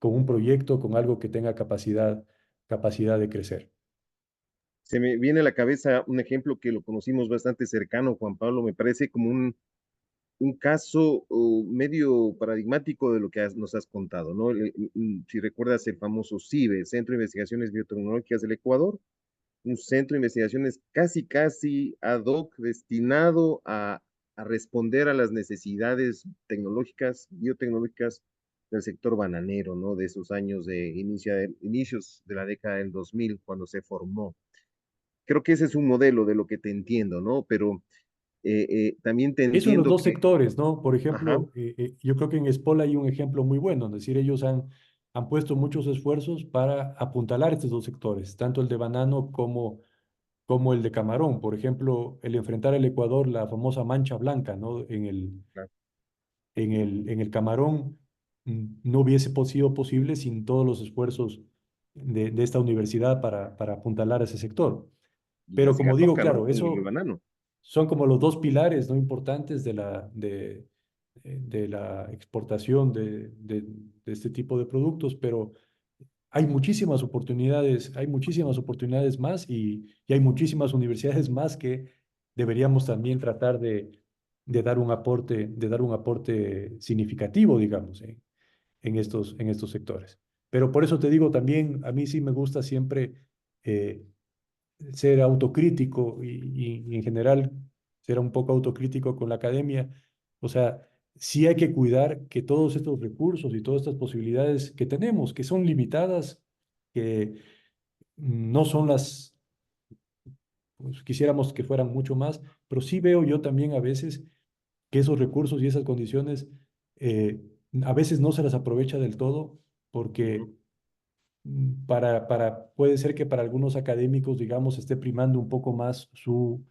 un proyecto, con algo que tenga capacidad de crecer. Se me viene a la cabeza un ejemplo que lo conocimos bastante cercano, Juan Pablo, me parece como un caso medio paradigmático de lo que nos has contado, ¿no? Si recuerdas el famoso CIBE, Centro de Investigaciones Biotecnológicas del Ecuador, un centro de investigaciones casi, casi ad hoc destinado a responder a las necesidades tecnológicas, biotecnológicas del sector bananero, ¿no? De esos años inicios de la década del 2000, cuando se formó. Creo que ese es un modelo de lo que te entiendo, ¿no? Pero también te Eso en los entiendo dos que, sectores, ¿no? Por ajá, ejemplo, yo creo que en Espol hay un ejemplo muy bueno, es decir, ellos han puesto muchos esfuerzos para apuntalar estos dos sectores, tanto el de banano como el de camarón. Por ejemplo, el enfrentar al Ecuador, la famosa mancha blanca, ¿no? claro, En el camarón no hubiese sido posible sin todos los esfuerzos de esta universidad para apuntalar ese sector. y la Pero como digo, cigatoca, ¿no? claro, Con el eso banano. son como los dos pilares no importantes de la exportación de este tipo de productos, pero hay muchísimas oportunidades más y hay muchísimas universidades más que deberíamos también tratar de dar un aporte significativo, digamos, en estos sectores. Pero por eso te digo también, a mí sí me gusta siempre eh, ser autocrítico y en general ser un poco autocrítico con la academia. O sea, sí hay que cuidar que todos estos recursos y todas estas posibilidades que tenemos, que son limitadas, que no son pues, quisiéramos que fueran mucho más, pero sí veo yo también a veces que esos recursos y esas condiciones eh, a veces no se las aprovecha del todo porque Ujú. puede ser que para algunos académicos, digamos, esté primando un poco más su,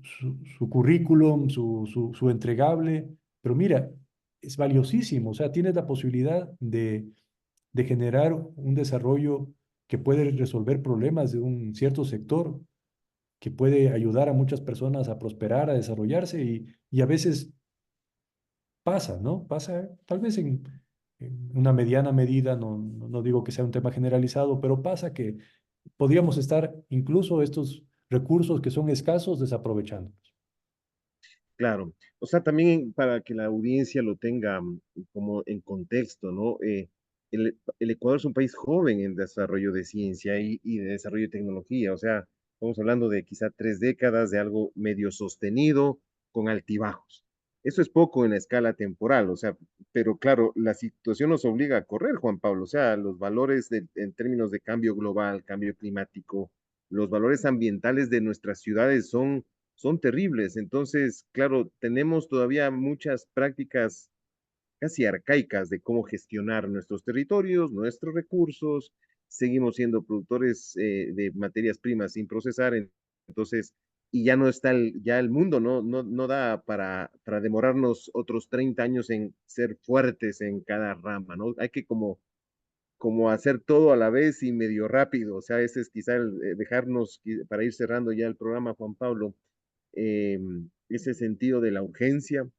su currículum, su entregable, pero mira, es valiosísimo, o sea, tienes la posibilidad de generar un desarrollo que puede resolver problemas de un cierto sector, que puede ayudar a muchas personas a prosperar, a desarrollarse y a veces pasa, ¿no? Pasa tal vez en una mediana medida, no digo que sea un tema generalizado, pero pasa que podríamos estar incluso estos recursos que son escasos desaprovechándolos. Claro, o sea, también para que la audiencia lo tenga como en contexto, ¿no? El Ecuador es un país joven en desarrollo de ciencia y de desarrollo de tecnología, o sea, Estamos hablando de quizá 3 décadas de algo medio sostenido, con altibajos. Eso es poco en la escala temporal, o sea, pero claro, la situación nos obliga a correr, Juan Pablo, o sea, los valores en términos de cambio global, cambio climático, los valores ambientales de nuestras ciudades son terribles. Entonces, claro, tenemos todavía muchas prácticas casi arcaicas de cómo gestionar nuestros territorios, nuestros recursos. Seguimos siendo productores de materias primas sin procesar, entonces, y ya no está, ya el mundo no da para demorarnos otros 30 años en ser fuertes en cada rama, ¿no? Hay que como hacer todo a la vez y medio rápido, o sea, ese es quizá el dejarnos, para ir cerrando ya el programa, Juan Pablo, ese sentido de la urgencia,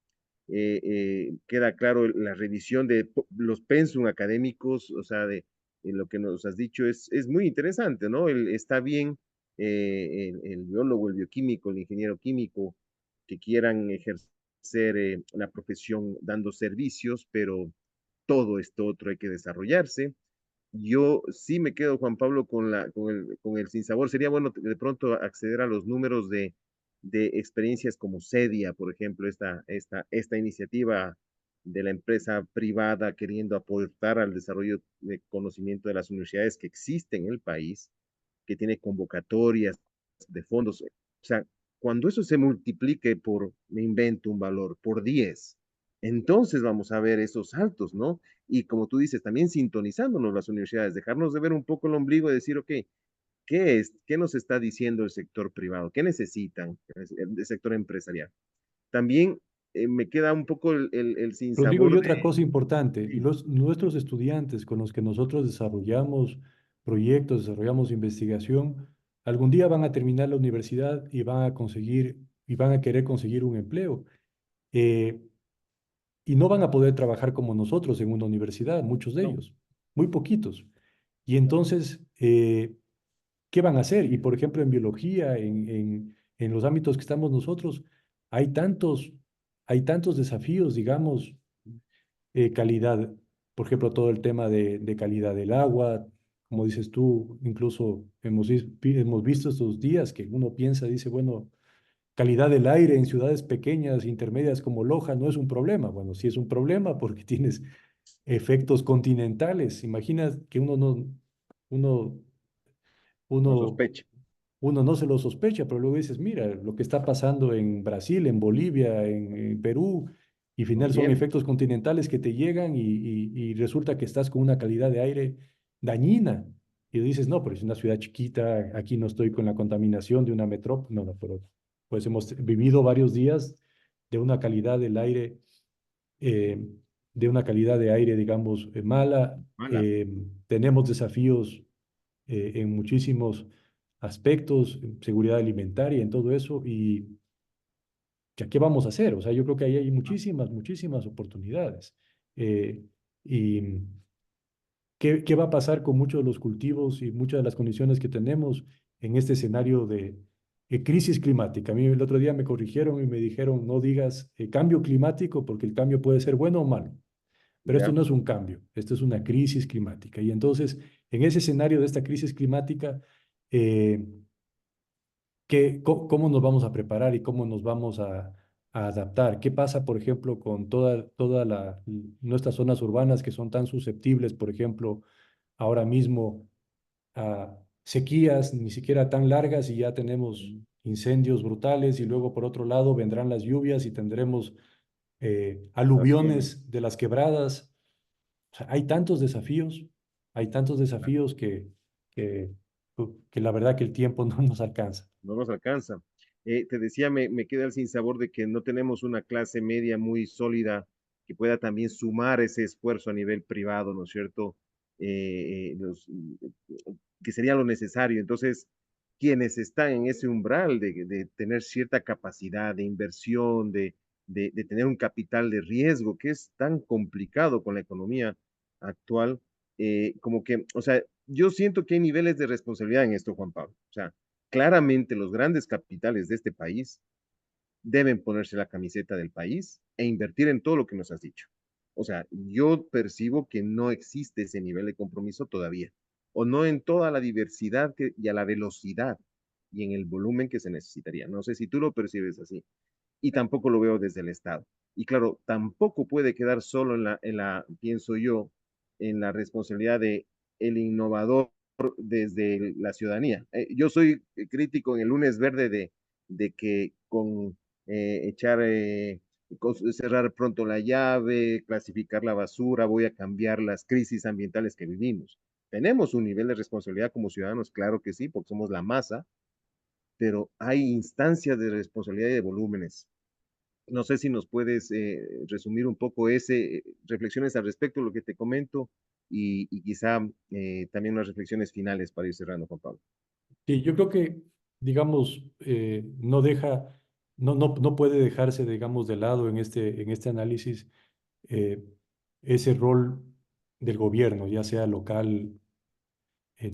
queda claro la revisión de los pensum académicos, o sea, de lo que nos has dicho es muy interesante, ¿no? Está bien el biólogo, el bioquímico, el ingeniero químico que quieran ejercer la profesión dando servicios, pero todo esto otro hay que desarrollarse. Yo sí me quedo, Juan Pablo, con el sinsabor. Sería bueno de pronto acceder a los números de experiencias como Cedia, por ejemplo, esta iniciativa de la empresa privada queriendo aportar al desarrollo de conocimiento de las universidades que existen en el país, que tiene convocatorias de fondos. O sea, cuando eso se multiplique por, me invento un valor, por 10, entonces vamos a ver esos saltos, ¿no? Y como tú dices, también sintonizándonos las universidades, dejarnos de ver un poco el ombligo y decir, ok, ¿qué nos está diciendo el sector privado? ¿Qué necesitan el sector empresarial? También me queda un poco el Rodrigo, y sinsabor de... otra cosa importante, Sí, nuestros estudiantes con los que nosotros desarrollamos proyectos, desarrollamos investigación, algún día van a terminar la universidad y van a conseguir y van a querer conseguir un empleo. Eh, y no van a poder trabajar como nosotros en una universidad, muchos de no, ellos, muy poquitos. Y entonces, ¿qué van a hacer? Y por ejemplo, en biología, en los ámbitos que estamos nosotros, hay tantos, hay tantos desafíos, digamos, calidad, por ejemplo, todo el tema de calidad del agua, como dices tú, incluso hemos visto estos días que uno piensa, dice, bueno, calidad del aire en ciudades pequeñas, intermedias como Loja no es un problema. Bueno, sí es un problema porque tienes efectos continentales. Imagina que uno, no uno sospeche. uno no se lo sospecha, pero luego dices, mira, lo que está pasando en Brasil, en Bolivia, en Perú, y Nos final son viene, efectos continentales que te llegan y resulta que estás con una calidad de aire dañina. Y dices, no, pero es una ciudad chiquita, aquí no estoy con la contaminación de una metrópoli. No, no, pero pues hemos vivido varios días de una calidad del aire, eh, digamos, mala. mala. Tenemos desafíos en muchísimos aspectos, en seguridad alimentaria, en todo eso, y ya, ¿qué vamos a hacer? O sea, yo creo que ahí hay muchísimas oportunidades. Eh, y ¿qué va a pasar con muchos de los cultivos y muchas de las condiciones que tenemos en este escenario de crisis climática? A mí el otro día me corrigieron y me dijeron, no digas cambio climático porque el cambio puede ser bueno o malo. Pero esto ¿Ya? no es un cambio, esto es una crisis climática. Y entonces, en ese escenario de esta crisis climática, eh, cómo nos vamos a preparar y cómo nos vamos a adaptar? ¿Qué pasa, por ejemplo, con nuestras zonas urbanas que son tan susceptibles, por ejemplo, ahora mismo a sequías ni siquiera tan largas y ya tenemos incendios brutales y luego por otro lado vendrán las lluvias y tendremos Inundaciones. aluviones de las quebradas? O sea, hay tantos desafíos que, que la verdad que el tiempo no nos alcanza. No nos alcanza. Te decía, me queda el sinsabor de que no tenemos una clase media muy sólida que pueda también sumar ese esfuerzo a nivel privado, ¿no es cierto? Que sería lo necesario. Entonces, quienes están en ese umbral de tener cierta capacidad de inversión, de tener un capital de riesgo, que es tan complicado con la economía actual, como que, o sea, yo siento que hay niveles de responsabilidad en esto, Juan Pablo. O sea, claramente los grandes capitales de este país deben ponerse la camiseta del país e invertir en todo lo que nos has dicho. O sea, yo percibo que no existe ese nivel de compromiso todavía, o no en toda la diversidad y a la velocidad. y en el volumen que se necesitaría. No sé si tú lo percibes así. Y tampoco lo veo desde el Estado. Y claro, tampoco puede quedar solo pienso yo, en la responsabilidad de el innovador desde la ciudadanía. Yo soy crítico en el lunes verde de que con echar, cerrar pronto la llave, clasificar la basura, voy a cambiar las crisis ambientales que vivimos. Tenemos un nivel de responsabilidad como ciudadanos, claro que sí, porque somos la masa, pero hay instancias de responsabilidad y de volúmenes. No sé si nos puedes resumir un poco reflexiones al respecto de lo que te comento y quizá también unas reflexiones finales para ir cerrando, Juan Pablo. Sí, yo creo que, digamos, no deja, no puede dejarse, digamos, de lado en este análisis eh, ese rol del gobierno, ya sea local,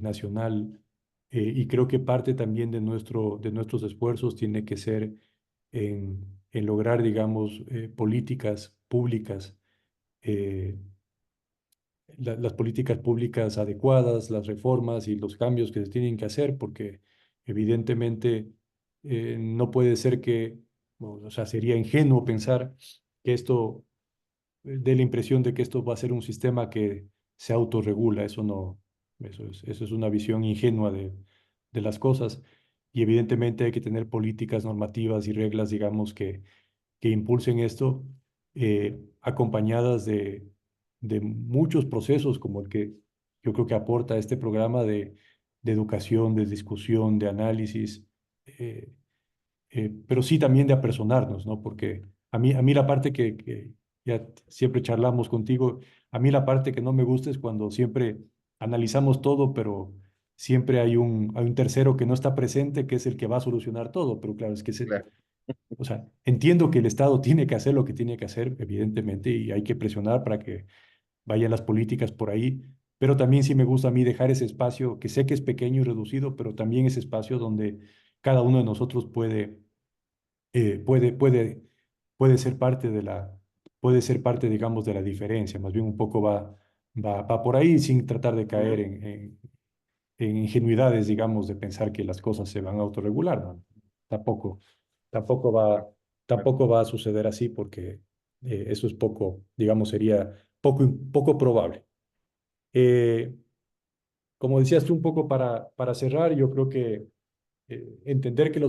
nacional, y creo que parte también de nuestros esfuerzos tiene que ser en lograr, digamos, políticas públicas, eh, las políticas públicas adecuadas, las reformas y los cambios que se tienen que hacer, porque evidentemente no puede ser que, o sea, sería ingenuo pensar que esto dé la impresión de que esto va a ser un sistema que se autorregula. Eso no, eso es una visión ingenua de las cosas. Y evidentemente hay que tener políticas normativas y reglas, digamos, que impulsen esto, acompañadas de muchos procesos como el que yo creo que aporta este programa de educación, de discusión, de análisis, eh, pero sí también de apersonarnos, ¿no? Porque a mí la parte que ya siempre charlamos contigo, a mí la parte que no me gusta es cuando siempre analizamos todo, pero siempre hay un tercero que no está presente, que es el que va a solucionar todo, pero claro, es que Claro. o sea, entiendo que el Estado tiene que hacer lo que tiene que hacer, evidentemente, y hay que presionar para que vayan las políticas por ahí, pero también sí me gusta a mí dejar ese espacio, que sé que es pequeño y reducido, pero también ese espacio donde cada uno de nosotros eh, puede, puede, puede ser parte puede ser parte, digamos, de la diferencia. Más bien un poco va por ahí sin tratar de caer Ujú. en ingenuidades, digamos, de pensar que las cosas se van a autorregular, ¿no? Tampoco, tampoco va, Claro. tampoco va a suceder así porque eso es poco, digamos, sería poco probable. Eh, Como decías tú un poco para cerrar, yo creo que entender que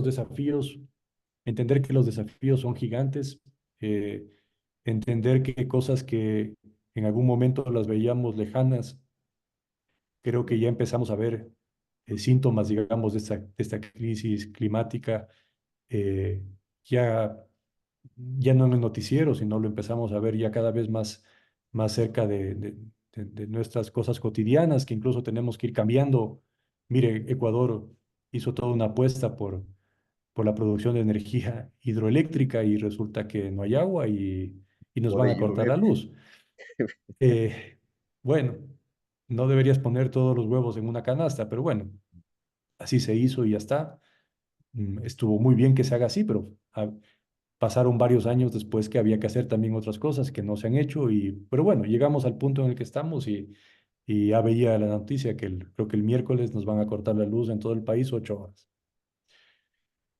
entender que los desafíos son gigantes, eh, entender que cosas que en algún momento las veíamos lejanas, creo que ya empezamos a ver síntomas, digamos, de esta crisis climática, eh, ya, ya no en el noticiero, sino lo empezamos a ver ya cada vez más cerca de nuestras cosas cotidianas, que incluso tenemos que ir cambiando. Mire, Ecuador hizo toda una apuesta por la producción de energía hidroeléctrica y resulta que no hay agua y nos O van de a cortar llover. la luz. Bueno, no deberías poner todos los huevos en una canasta, pero bueno, así se hizo y ya está. Estuvo muy bien que se haga así, pero pasaron varios años después que había que hacer también otras cosas que no se han hecho pero bueno, llegamos al punto en el que estamos y ya veía la noticia que creo que el miércoles nos van a cortar la luz en todo el país 8 horas.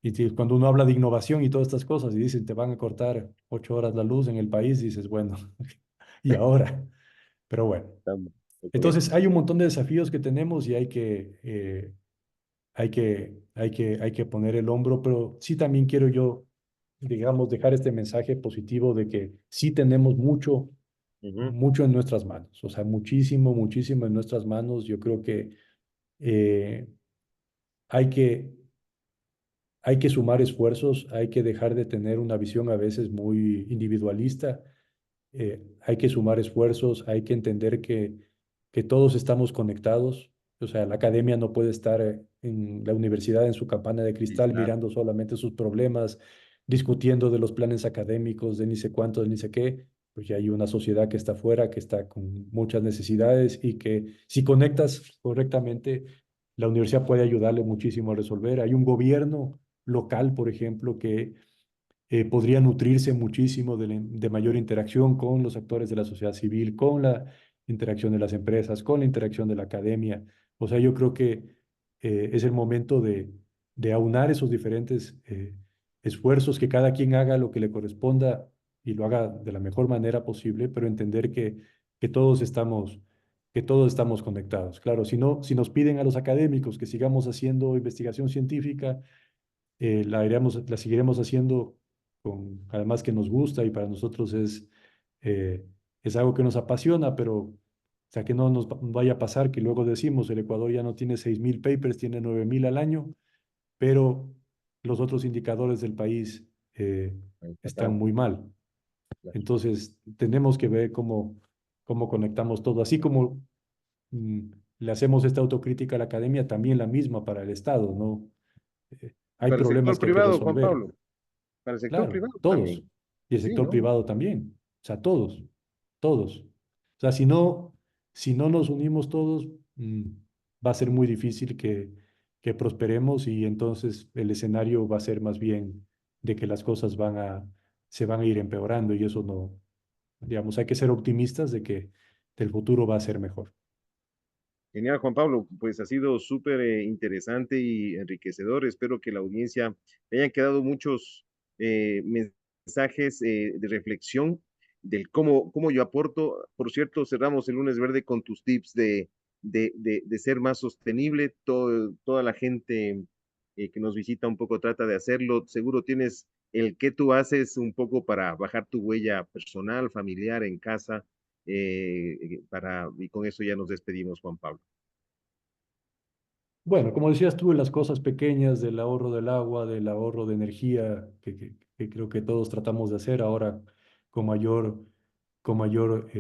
Y cuando uno habla de innovación y todas estas cosas y dicen te van a cortar 8 horas la luz en el país, dices, bueno, ¿y ahora? Pero bueno. Te comento. Entonces, hay un montón de desafíos que tenemos y hay que poner el hombro, pero sí también quiero yo, digamos, dejar este mensaje positivo de que sí tenemos Ujú. mucho en nuestras manos, o sea, muchísimo, muchísimo en nuestras manos. Yo creo que eh, hay que, hay que sumar esfuerzos, hay que dejar de tener una visión a veces muy individualista, hay que sumar esfuerzos, hay que entender que todos estamos conectados. O sea, la academia no puede estar en la universidad en su campana de cristal Aislado. mirando solamente sus problemas, discutiendo de los planes académicos, de ni sé cuánto, de ni sé qué, porque hay una sociedad que está afuera, que está con muchas necesidades y que si conectas correctamente, la universidad puede ayudarle muchísimo a resolver. Hay un gobierno local, por ejemplo, que podría nutrirse muchísimo de mayor interacción con los actores de la sociedad civil, con la interacción de las empresas, con la interacción de la academia. O sea, yo creo que es el momento de aunar esos diferentes esfuerzos, que cada quien haga lo que le corresponda y lo haga de la mejor manera posible, pero entender que todos estamos, que todos estamos conectados. Claro, si no, si nos piden a los académicos que sigamos haciendo investigación científica, la seguiremos haciendo con, además que nos gusta y para nosotros eh, es algo que nos apasiona, pero o sea, que no nos vaya a pasar que luego decimos el Ecuador ya no tiene 6.000 papers, tiene 9.000 al año, pero los otros indicadores del país Han están tratado, muy mal. claro. Entonces, tenemos que ver cómo conectamos todo, así como mm, le hacemos esta autocrítica a la academia, también la misma para el Estado, ¿no? Y Hay para el sector problemas que hay que privado, Juan resolver. Pablo, para el sector Claro, privado todos. también. Y el Sí, sector ¿no? privado también. O sea, todos, todos. O sea, si no nos unimos todos, va a ser muy difícil que prosperemos y entonces el escenario va a ser más bien de que las cosas se van a ir empeorando y eso no, digamos, hay que ser optimistas de que el futuro va a ser mejor. Genial, Juan Pablo, pues ha sido súper interesante y enriquecedor. Espero que la audiencia le hayan quedado muchos mensajes de reflexión del cómo yo aporto. Por cierto, cerramos el lunes verde con tus tips de ser más sostenible. Toda la gente que nos visita un poco trata de hacerlo. Seguro tienes el que tú haces un poco para bajar tu huella personal, familiar, en casa. Y con eso ya nos despedimos, Juan Pablo. Bueno, como decías tú, las cosas pequeñas del ahorro del agua, del ahorro de energía, que creo que todos tratamos de hacer ahora con mayor, con mayor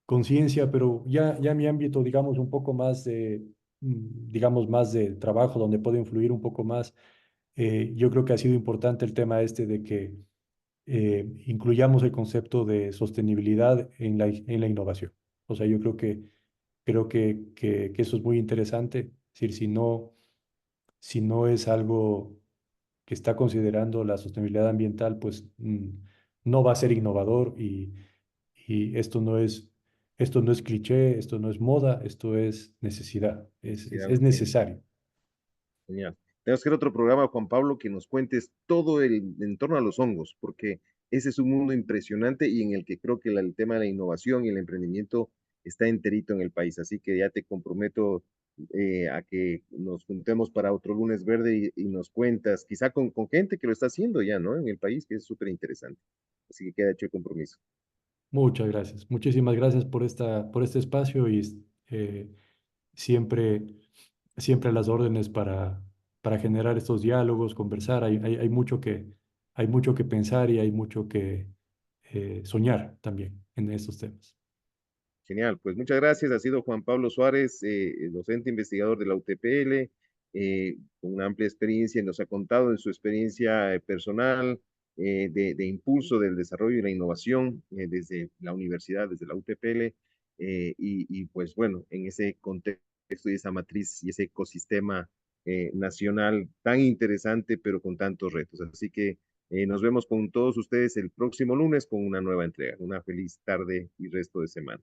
conciencia, pero ya mi ámbito, digamos, un poco más digamos, más de trabajo, donde puedo influir un poco más, yo creo que ha sido importante el tema este de que incluyamos el concepto de sostenibilidad en la innovación. O sea, yo creo que eso es muy interesante. Es decir, si no es algo que está considerando la sostenibilidad ambiental, pues no va a ser innovador y esto no es cliché, esto no es moda, esto es necesidad, es, Sí, es, es necesario. genial. Tenemos que ir a otro programa, Juan Pablo, que nos cuentes todo el en torno a los hongos, porque ese es un mundo impresionante y en el que creo que el tema de la innovación y el emprendimiento está enterito en el país. Así que ya te comprometo a que nos juntemos para otro lunes verde y nos cuentas, quizá con gente que lo está haciendo ya, ¿no? En el país, que es súper interesante. Así que queda hecho el compromiso. Muchas gracias. Muchísimas gracias por este espacio y eh, siempre, siempre a las órdenes para generar estos diálogos, conversar. Hay mucho que pensar y hay mucho que soñar también en estos temas. Genial, pues muchas gracias. Ha sido Juan Pablo Suárez, docente investigador de la UTPL, con una amplia experiencia, nos ha contado en su experiencia personal de impulso del desarrollo y la innovación desde la universidad, desde la UTPL, pues bueno, en ese contexto y esa matriz y ese ecosistema nacional tan interesante, pero con tantos retos. Así que nos vemos con todos ustedes el próximo lunes con una nueva entrega. Una feliz tarde y resto de semana.